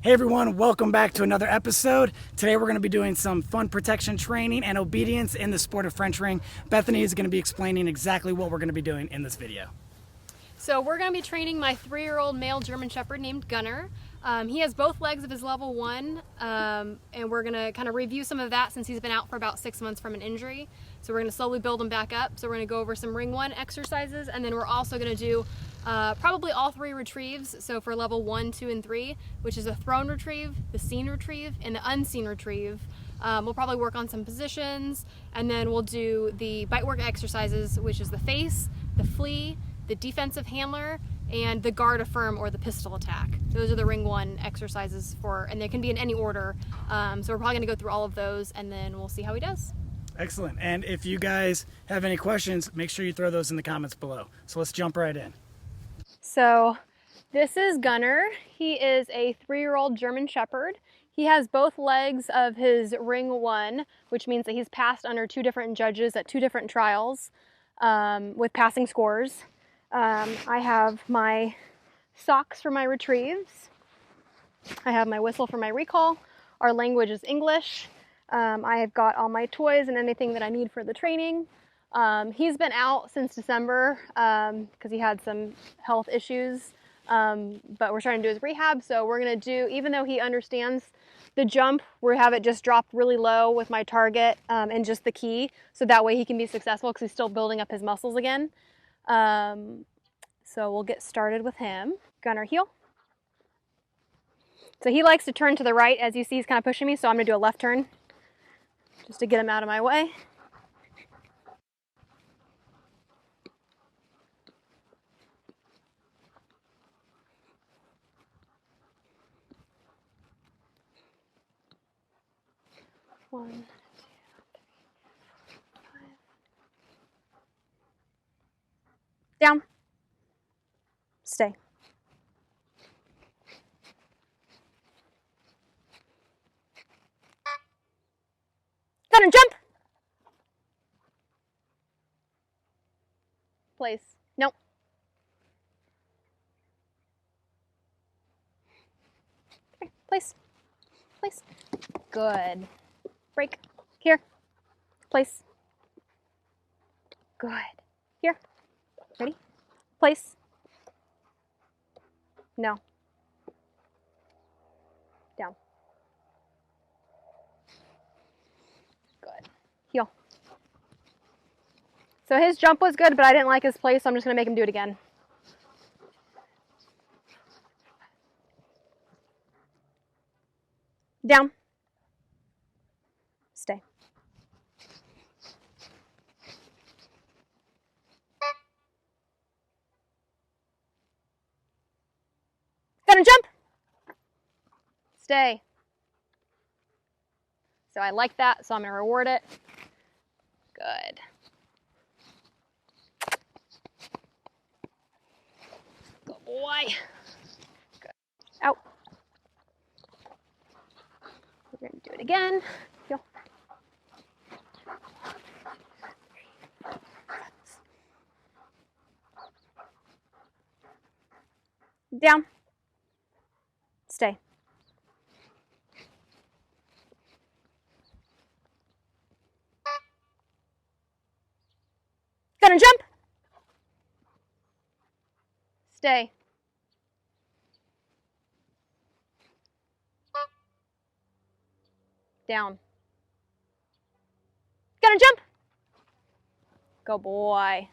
Hey everyone, welcome back to another episode. Today we're going to be doing some fun protection training and obedience in the sport of French ring. Bethany is going to be explaining exactly what we're going to be doing in this video. So we're going to be training my 3-year-old male German Shepherd named Gunner. He has both legs of his level 1, and we're going to kind of review some of that since he's been out for about 6 months from an injury. So we're going to slowly build him back up. So we're going to go over some ring 1 exercises, and then we're also going to do probably all 3 retrieves. So for level 1, 2, and 3, which is a thrown retrieve, the seen retrieve, and the unseen retrieve. We'll probably work on some positions, and then we'll do the bite work exercises, which is the face, the flee, the defensive handler, and the guard affirm or the pistol attack. Those are the ring 1 exercises and they can be in any order. So we're probably gonna go through all of those and then we'll see how he does. Excellent. And if you guys have any questions, make sure you throw those in the comments below. So let's jump right in. So this is Gunner. He is a 3-year-old German Shepherd. He has both legs of his ring 1, which means that he's passed under 2 different judges at 2 different trials with passing scores. I have my socks for my retrieves. I have my whistle for my recall. Our language is English. I have got all my toys and anything that I need for the training. He's been out since December because he had some health issues, but we're trying to do his rehab. So we're going to do, even though he understands the jump, we have it just dropped really low with my target and just the key. So that way he can be successful because he's still building up his muscles again. So we'll get started with him. Gunner heel. So he likes to turn to the right. As you see, he's kind of pushing me, so I'm going to do a left turn just to get him out of my way. One, 2, 3, 4, 5. Down. Stay. Gunner, jump! Place. Nope. Okay, place. Place. Good. Break. Here. Place. Good. Here. Ready? Place. No. Down. Good. Heel. So his jump was good, but I didn't like his place, so I'm just going to make him do it again. Down. Stay. Gonna jump. Stay. So I like that, so I'm going to reward it. Good. Good boy. Good. Out. We're going to do it again. Heel. Down. Stay. Gonna jump. Stay. Down. Gonna jump. Go boy.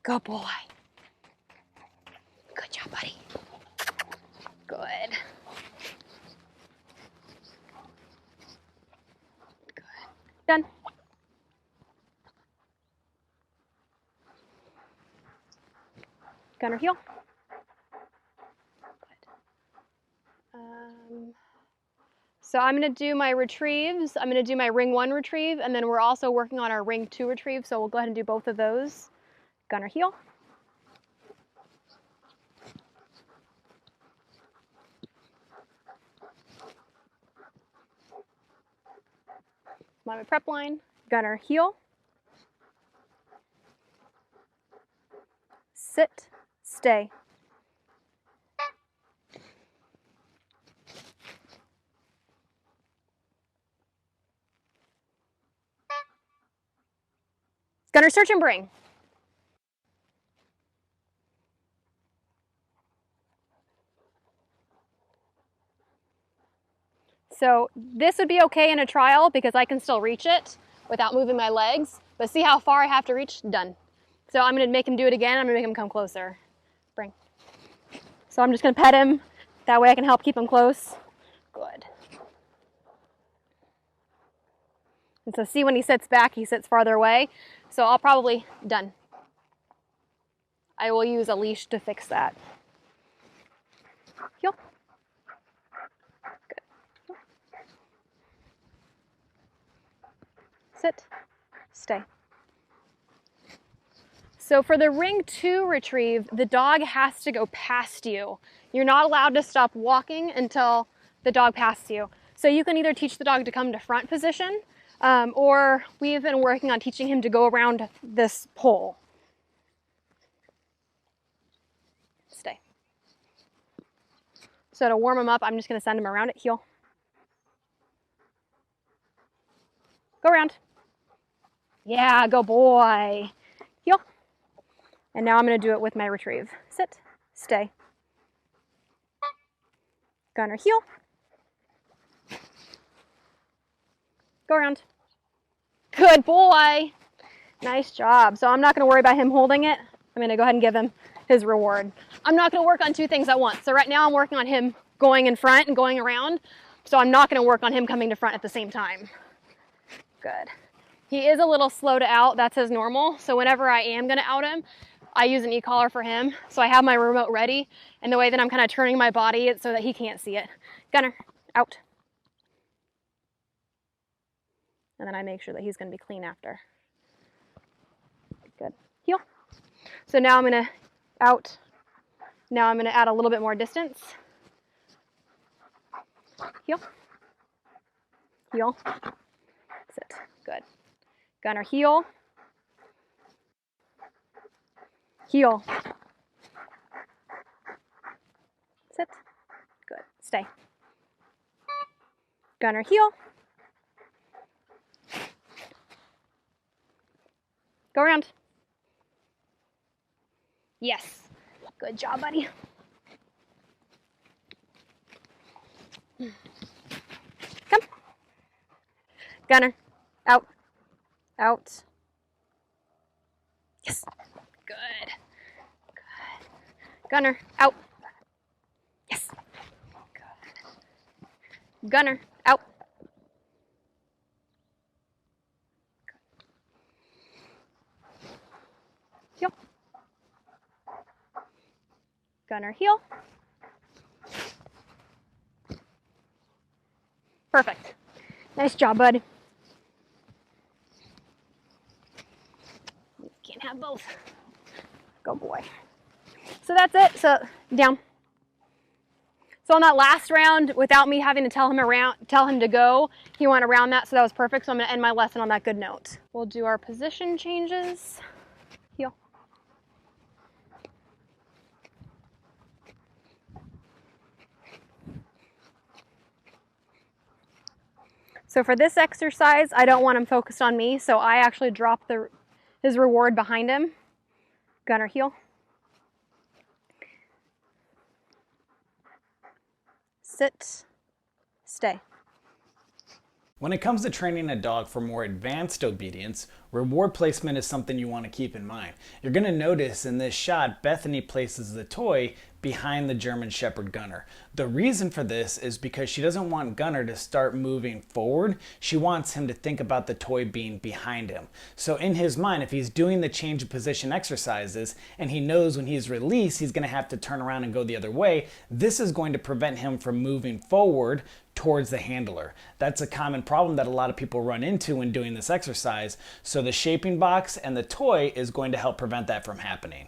Go boy. Good job, buddy. Good. Good. Done. Gunner heel. Good. So I'm going to do my retrieves. I'm going to do my ring 1 retrieve, and then we're also working on our ring 2 retrieve, so we'll go ahead and do both of those. Gunner heel. My prep line. Gunner heel. Sit. Stay. Gunner, search and bring. So this would be okay in a trial because I can still reach it without moving my legs, but see how far I have to reach? Done. So I'm gonna make him do it again. I'm gonna make him come closer. Bring. So I'm just gonna pet him. That way I can help keep him close. Good. And so see when he sits back, he sits farther away. So I'll probably, done. I will use a leash to fix that. Heel. Good. Sit, stay. So for the ring 2 retrieve, the dog has to go past you. You're not allowed to stop walking until the dog passes you. So you can either teach the dog to come to front position, or we've been working on teaching him to go around this pole. Stay. So to warm him up, I'm just gonna send him around it, heel. Go around. Yeah, go boy. Heel. And now I'm gonna do it with my retrieve. Sit, stay. Gunner, heel. Go around. Good boy. Nice job. So I'm not gonna worry about him holding it. I'm gonna go ahead and give him his reward. I'm not gonna work on 2 things at once. So right now I'm working on him going in front and going around. So I'm not gonna work on him coming to front at the same time. Good. He is a little slow to out. That's his normal. So whenever I am gonna out him, I use an e-collar for him. So I have my remote ready. And the way that I'm kind of turning my body, it's so that he can't see it. Gunner, out. And then I make sure that he's gonna be clean after. Good. Heel. So now I'm gonna out. Now I'm gonna add a little bit more distance. Heel. Heel. Sit. Good. Gunner, heel. Heel. Sit. Good. Stay. Gunner, heel. Go around. Yes. Good job, buddy. Come. Gunner, out. Out. Yes. Good. Good. Gunner, out. Yes. Good. Gunner, out. Heel. Gunner, heel. Perfect. Nice job, bud. Can't have both. Go boy. So that's it. So down. So on that last round, without me having to tell him to go, he went around that, so that was perfect. So I'm gonna end my lesson on that good note. We'll do our position changes. Heel. So for this exercise, I don't want him focused on me, so I actually drop his reward behind him. Gunner, heel. Sit, stay. When it comes to training a dog for more advanced obedience, reward placement is something you want to keep in mind. You're going to notice in this shot, Bethany places the toy behind the German Shepherd Gunner. The reason for this is because she doesn't want Gunner to start moving forward. She wants him to think about the toy being behind him. So in his mind, if he's doing the change of position exercises and he knows when he's released, he's going to have to turn around and go the other way, this is going to prevent him from moving forward towards the handler. That's a common problem that a lot of people run into when doing this exercise. So the shaping box and the toy is going to help prevent that from happening.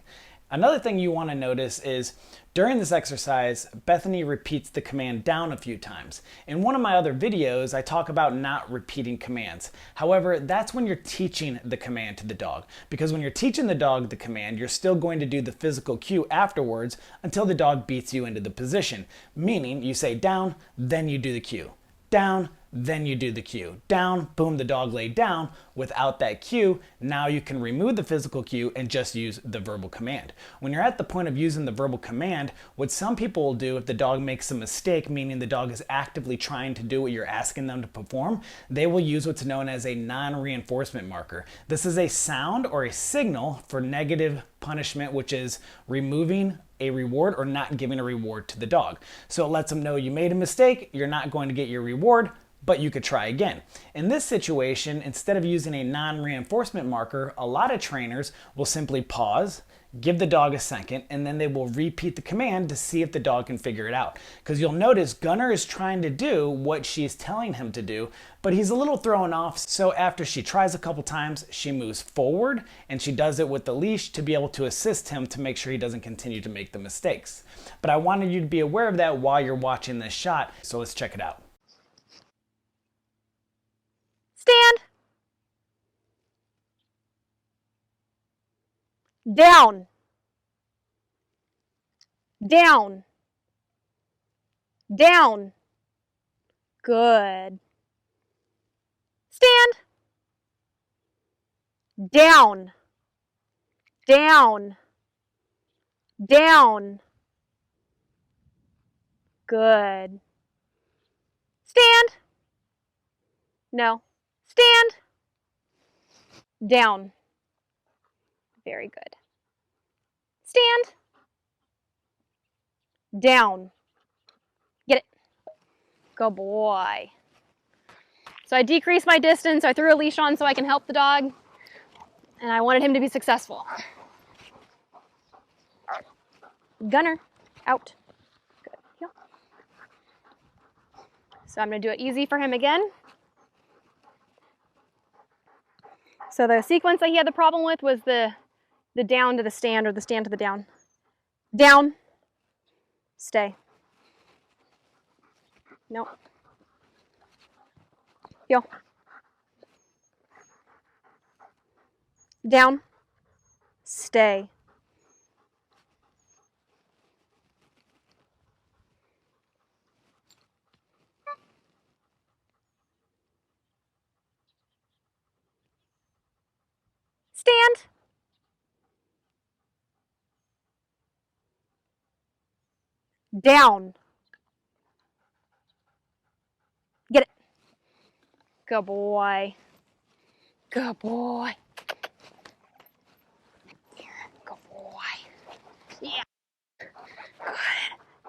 Another thing you want to notice is during this exercise, Bethany repeats the command down a few times. In one of my other videos, I talk about not repeating commands. However, that's when you're teaching the command to the dog. Because when you're teaching the dog the command, you're still going to do the physical cue afterwards until the dog beats you into the position. Meaning you say down, then you do the cue. down, then you do the cue. Down, boom, the dog laid down. Without that cue, now you can remove the physical cue and just use the verbal command. When you're at the point of using the verbal command, what some people will do if the dog makes a mistake, meaning the dog is actively trying to do what you're asking them to perform, they will use what's known as a non-reinforcement marker. This is a sound or a signal for negative punishment, which is removing a reward or not giving a reward to the dog. So it lets them know you made a mistake, you're not going to get your reward, but you could try again. In this situation, instead of using a non-reinforcement marker, a lot of trainers will simply pause, give the dog a second, and then they will repeat the command to see if the dog can figure it out. Because you'll notice Gunner is trying to do what she's telling him to do, but he's a little thrown off. So after she tries a couple times, she moves forward and she does it with the leash to be able to assist him to make sure he doesn't continue to make the mistakes. But I wanted you to be aware of that while you're watching this shot, so let's check it out. Stand. Down. Down. Down. Good. Stand. Down. Down. Down. Good. Stand. No. Stand. Down. Very good. Stand. Down. Get it. Good boy. So I decreased my distance. I threw a leash on so I can help the dog. And I wanted him to be successful. Gunner, out. Good. Heel. So I'm going to do it easy for him again. So the sequence that he had the problem with was the down to the stand or the stand to the down. Down, stay. No. Heel. Down, stay. Stand. Down. Get it. Good boy. Good boy. Good boy. Yeah. Good.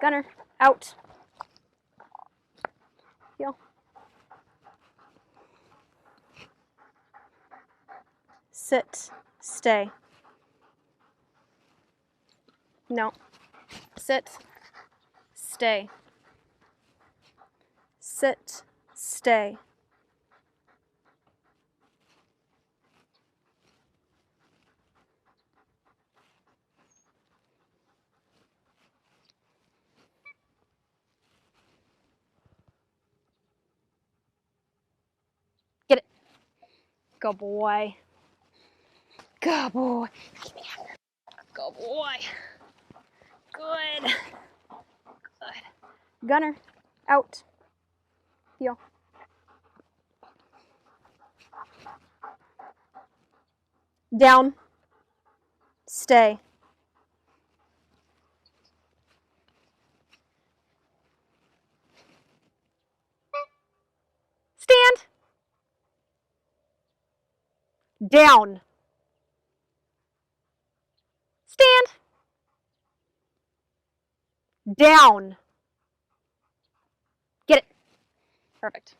Gunner, out. Heel. Sit. Stay. No. Sit. Stay. Sit. Stay. Get it. Good boy. Good boy. Good boy. Good. Good. Gunner, out. Heel. Down. Stay. Stand. Down. Stand. Down. Get it. Perfect.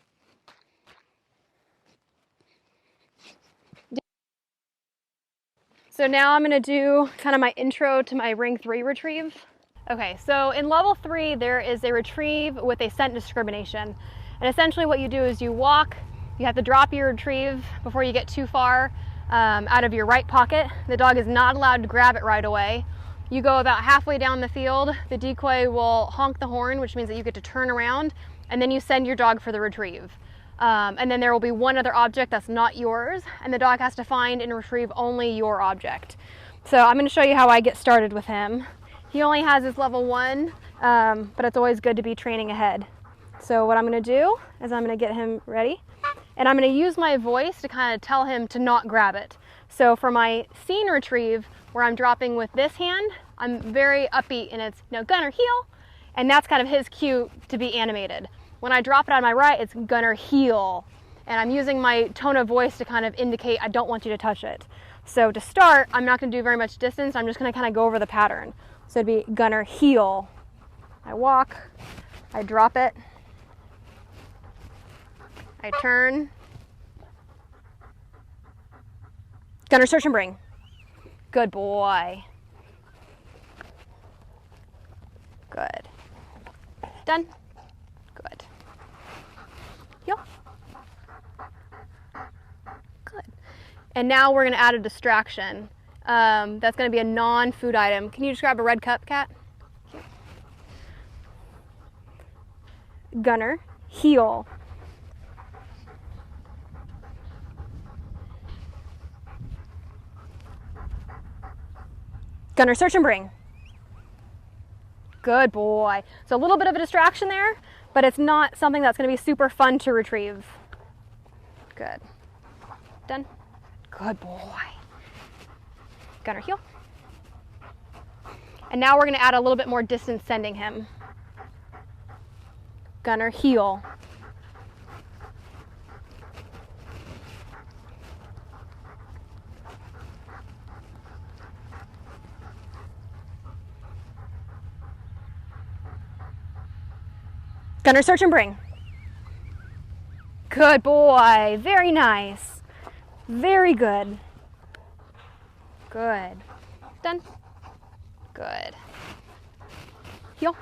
So now I'm going to do kind of my intro to my Ring 3 retrieve. Okay, so in level 3 there is a retrieve with a scent discrimination. And essentially what you do is you walk, you have to drop your retrieve before you get too far out of your right pocket. The dog is not allowed to grab it right away. You go about halfway down the field, the decoy will honk the horn, which means that you get to turn around, and then you send your dog for the retrieve. And then there will be one other object that's not yours, and the dog has to find and retrieve only your object. So I'm going to show you how I get started with him. He only has his level 1, but it's always good to be training ahead. So what I'm gonna do is I'm gonna get him ready, and I'm gonna use my voice to kind of tell him to not grab it. So for my scene retrieve, where I'm dropping with this hand, I'm very upbeat and it's, no, Gunner, heel. And that's kind of his cue to be animated. When I drop it on my right, it's Gunner, heel. And I'm using my tone of voice to kind of indicate I don't want you to touch it. So to start, I'm not gonna do very much distance. I'm just gonna kind of go over the pattern. So it'd be Gunner, heel. I walk, I drop it, I turn, Gunner, search and bring. Good boy. Good. Done. Good. Heel. Good. And now we're gonna add a distraction. That's gonna be a non-food item. Can you just grab a red cup, Cat? Gunner, heel. Gunner, search and bring. Good boy. So a little bit of a distraction there, but it's not something that's going to be super fun to retrieve. Good. Done. Good boy. Gunner, heel. And now we're going to add a little bit more distance sending him. Gunner, heel. Gunner, search and bring. Good boy. Very nice. Very good. Good. Done. Good. Heel.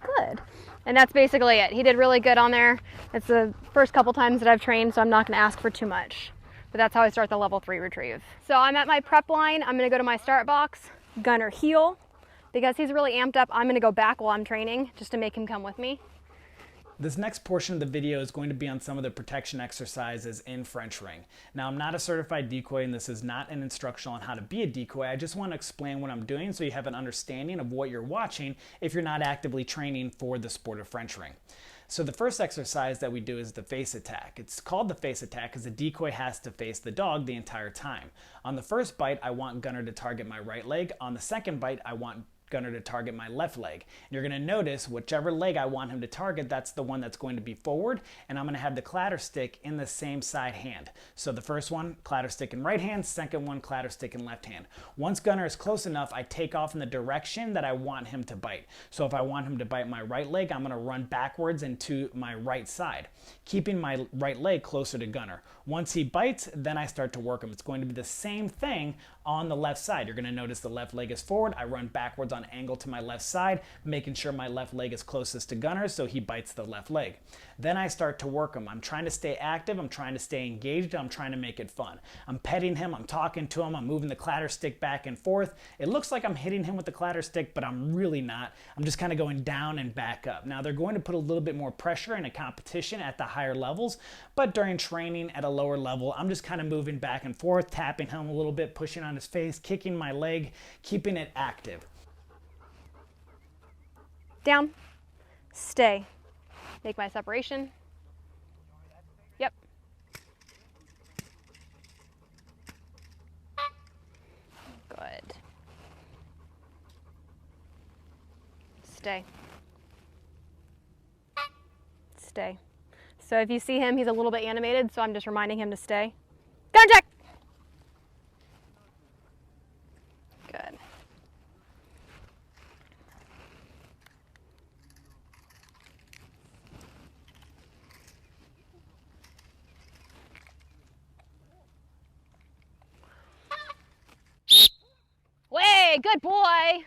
Good. And that's basically it. He did really good on there. It's the first couple times that I've trained, so I'm not going to ask for too much. But that's how I start the level 3 retrieve. So I'm at my prep line. I'm going to go to my start box. Gunner, heel. Because he's really amped up, I'm going to go back while I'm training just to make him come with me. This next portion of the video is going to be on some of the protection exercises in French ring. Now, I'm not a certified decoy, and this is not an instructional on how to be a decoy. I just want to explain what I'm doing so you have an understanding of what you're watching if you're not actively training for the sport of French ring. So the first exercise that we do is the face attack. It's called the face attack because the decoy has to face the dog the entire time. On the first bite, I want Gunner to target my right leg. On the second bite, I want Gunner to target my left leg. And you're going to notice whichever leg I want him to target, that's the one that's going to be forward, and I'm going to have the clatter stick in the same side hand. So the first one, clatter stick in right hand, second one, clatter stick in left hand. Once Gunner is close enough, I take off in the direction that I want him to bite. So if I want him to bite my right leg, I'm going to run backwards into my right side, keeping my right leg closer to Gunner. Once he bites, then I start to work him. It's going to be the same thing on the left side. You're going to notice the left leg is forward. I run backwards on angle to my left side, making sure my left leg is closest to Gunner so he bites the left leg. Then I start to work him. I'm trying to stay active. I'm trying to stay engaged. I'm trying to make it fun. I'm petting him. I'm talking to him. I'm moving the clatter stick back and forth. It looks like I'm hitting him with the clatter stick, but I'm really not. I'm just kind of going down and back up. Now, they're going to put a little bit more pressure in a competition at the higher levels, but during training at a lower level, I'm just kind of moving back and forth, tapping him a little bit, pushing on his face, kicking my leg, keeping it active. Down, stay, make my separation. Yep. Good. Stay. Stay. So if you see him, he's a little bit animated, so I'm just reminding him to stay. Gunner check! Good. Way, good boy!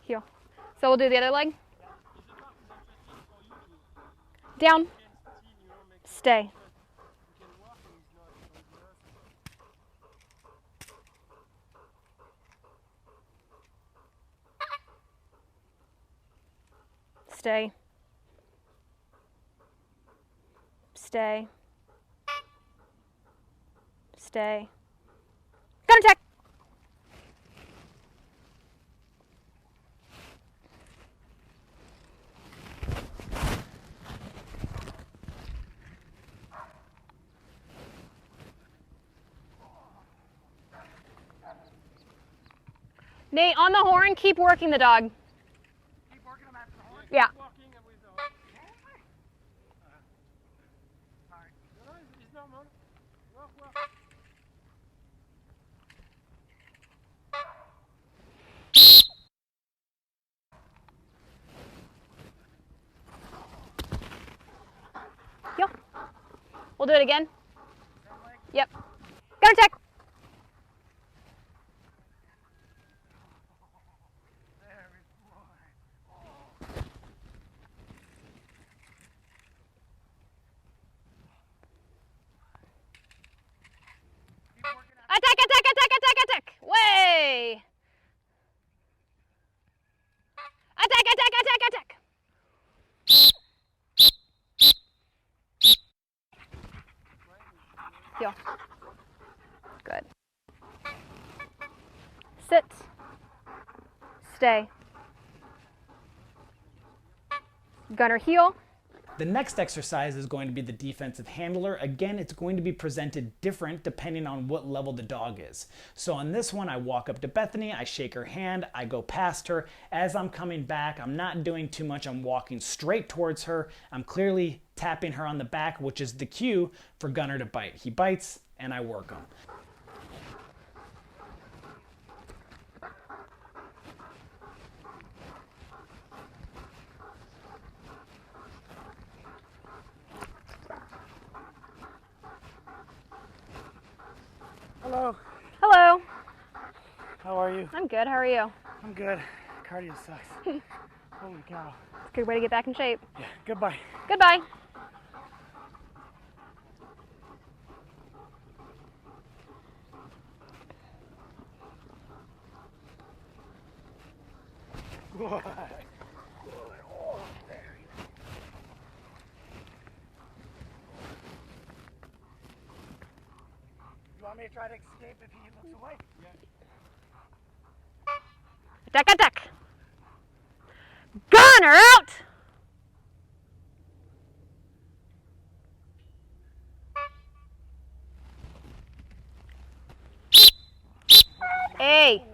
Heel. So we'll do the other leg. Down. Stay. Stay. Stay. Stay. Gunner check. Nate, on the horn, keep working the dog. Keep working him after the horn? Yeah. Yo. We'll do it again. Yep. Gunner check. Attack, attack, attack, attack, attack. Way. Attack, attack, attack, attack. Yo. Good. Sit. Stay. Gunner heel. The next exercise is going to be the defensive handler. Again, it's going to be presented different depending on what level the dog is. So on this one, I walk up to Bethany, I shake her hand, I go past her. As I'm coming back, I'm not doing too much. I'm walking straight towards her. I'm clearly tapping her on the back, which is the cue for Gunner to bite. He bites and I work him. Hello. Hello. How are you? I'm good. How are you? I'm good. Cardio sucks. Holy cow. It's a good way to get back in shape. Yeah, goodbye. Goodbye. You want me to try to escape if he looks away? Attack, attack. Gunner out. Hey.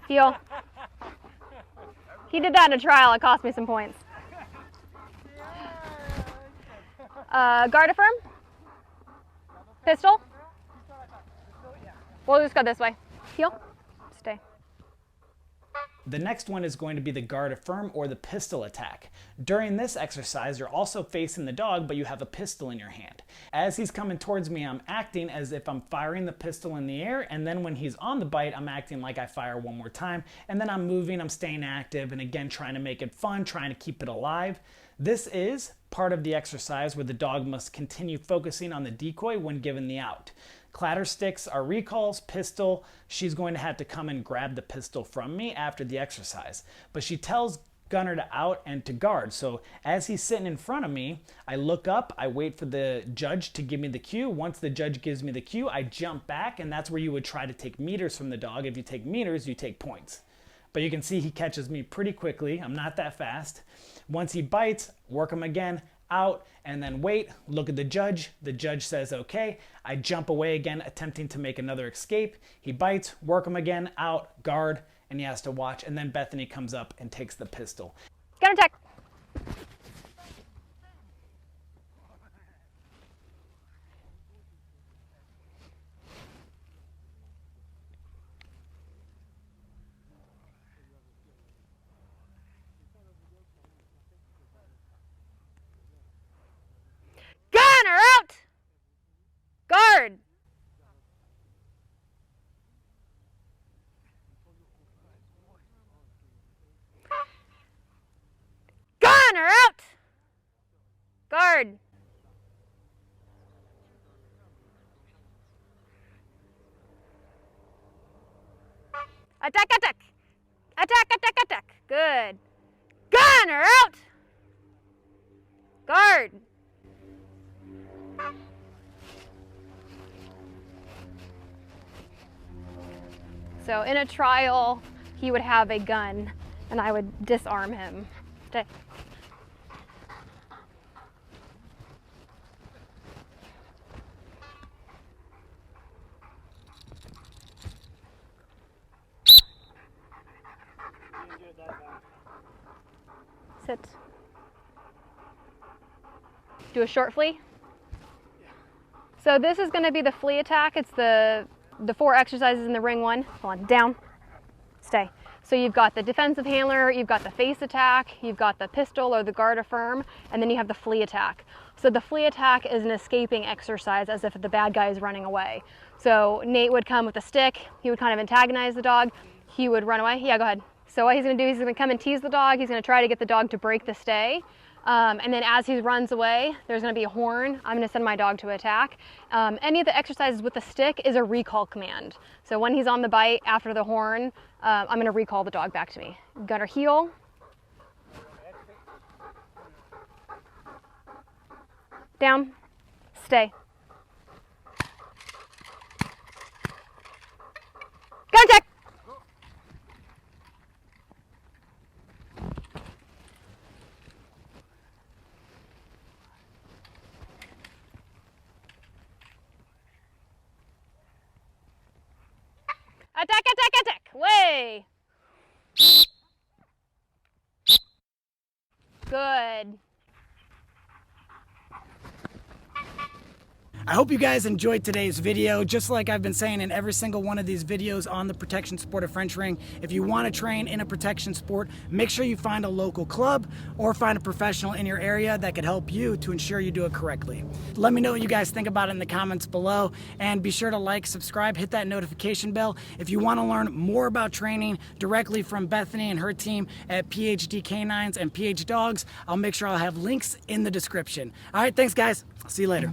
Heel. He did that in a trial. It cost me some points. Guard affirm. Pistol. We'll just go this way. Heel. Stay. The next one is going to be the guard affirm or the pistol attack. During this exercise, you're also facing the dog, but you have a pistol in your hand. As he's coming towards me, I'm acting as if I'm firing the pistol in the air, and then when he's on the bite, I'm acting like I fire one more time, and then I'm moving, I'm staying active, and again, trying to make it fun, trying to keep it alive. This is part of the exercise where the dog must continue focusing on the decoy when given the out. Clatter sticks are recalls, pistol. She's going to have to come and grab the pistol from me after the exercise. But she tells Gunner to out and to guard. So as he's sitting in front of me, I look up, I wait for the judge to give me the cue. Once the judge gives me the cue, I jump back, and that's where you would try to take meters from the dog. If you take meters, you take points. But you can see he catches me pretty quickly. I'm not that fast. Once he bites, work him again, out, and then wait, look at the judge. The judge says okay. I jump away again, attempting to make another escape. He bites, work him again, out, guard, and he has to watch. And then Bethany comes up and takes the pistol. Gunner attack. Gunner out. Guard. Gunner out. Guard. Attack, attack. Attack, attack, attack. Good. Gunner out. Guard. So in a trial, he would have a gun and I would disarm him. Stay. Sit. Do a short flea. So this is going to be the flea attack. It's the 4 exercises in the ring one. Hold on, down, stay. So you've got the defensive handler, you've got the face attack, you've got the pistol or the guard affirm, and then you have the flea attack. So the flea attack is an escaping exercise, as if the bad guy is running away. So Nate would come with a stick, he would kind of antagonize the dog, he would run away. Yeah, go ahead. So what he's going to do, he's going to come and tease the dog, he's going to try to get the dog to break the stay. And then as he runs away, there's going to be a horn. I'm going to send my dog to attack. Any of the exercises with the stick is a recall command. So when he's on the bite after the horn, I'm going to recall the dog back to me. Gunner heel. Down. Stay. Gun attack. Attack, attack, attack! Way! Good. I hope you guys enjoyed today's video. Just like I've been saying in every single one of these videos on the protection sport of French ring, if you want to train in a protection sport, make sure you find a local club or find a professional in your area that could help you to ensure you do it correctly. Let me know what you guys think about it in the comments below, and be sure to like, subscribe, hit that notification bell. If you want to learn more about training directly from Bethany and her team at PhD Canines and PhDogs, I'll make sure I'll have links in the description. All right, thanks guys. I'll see you later.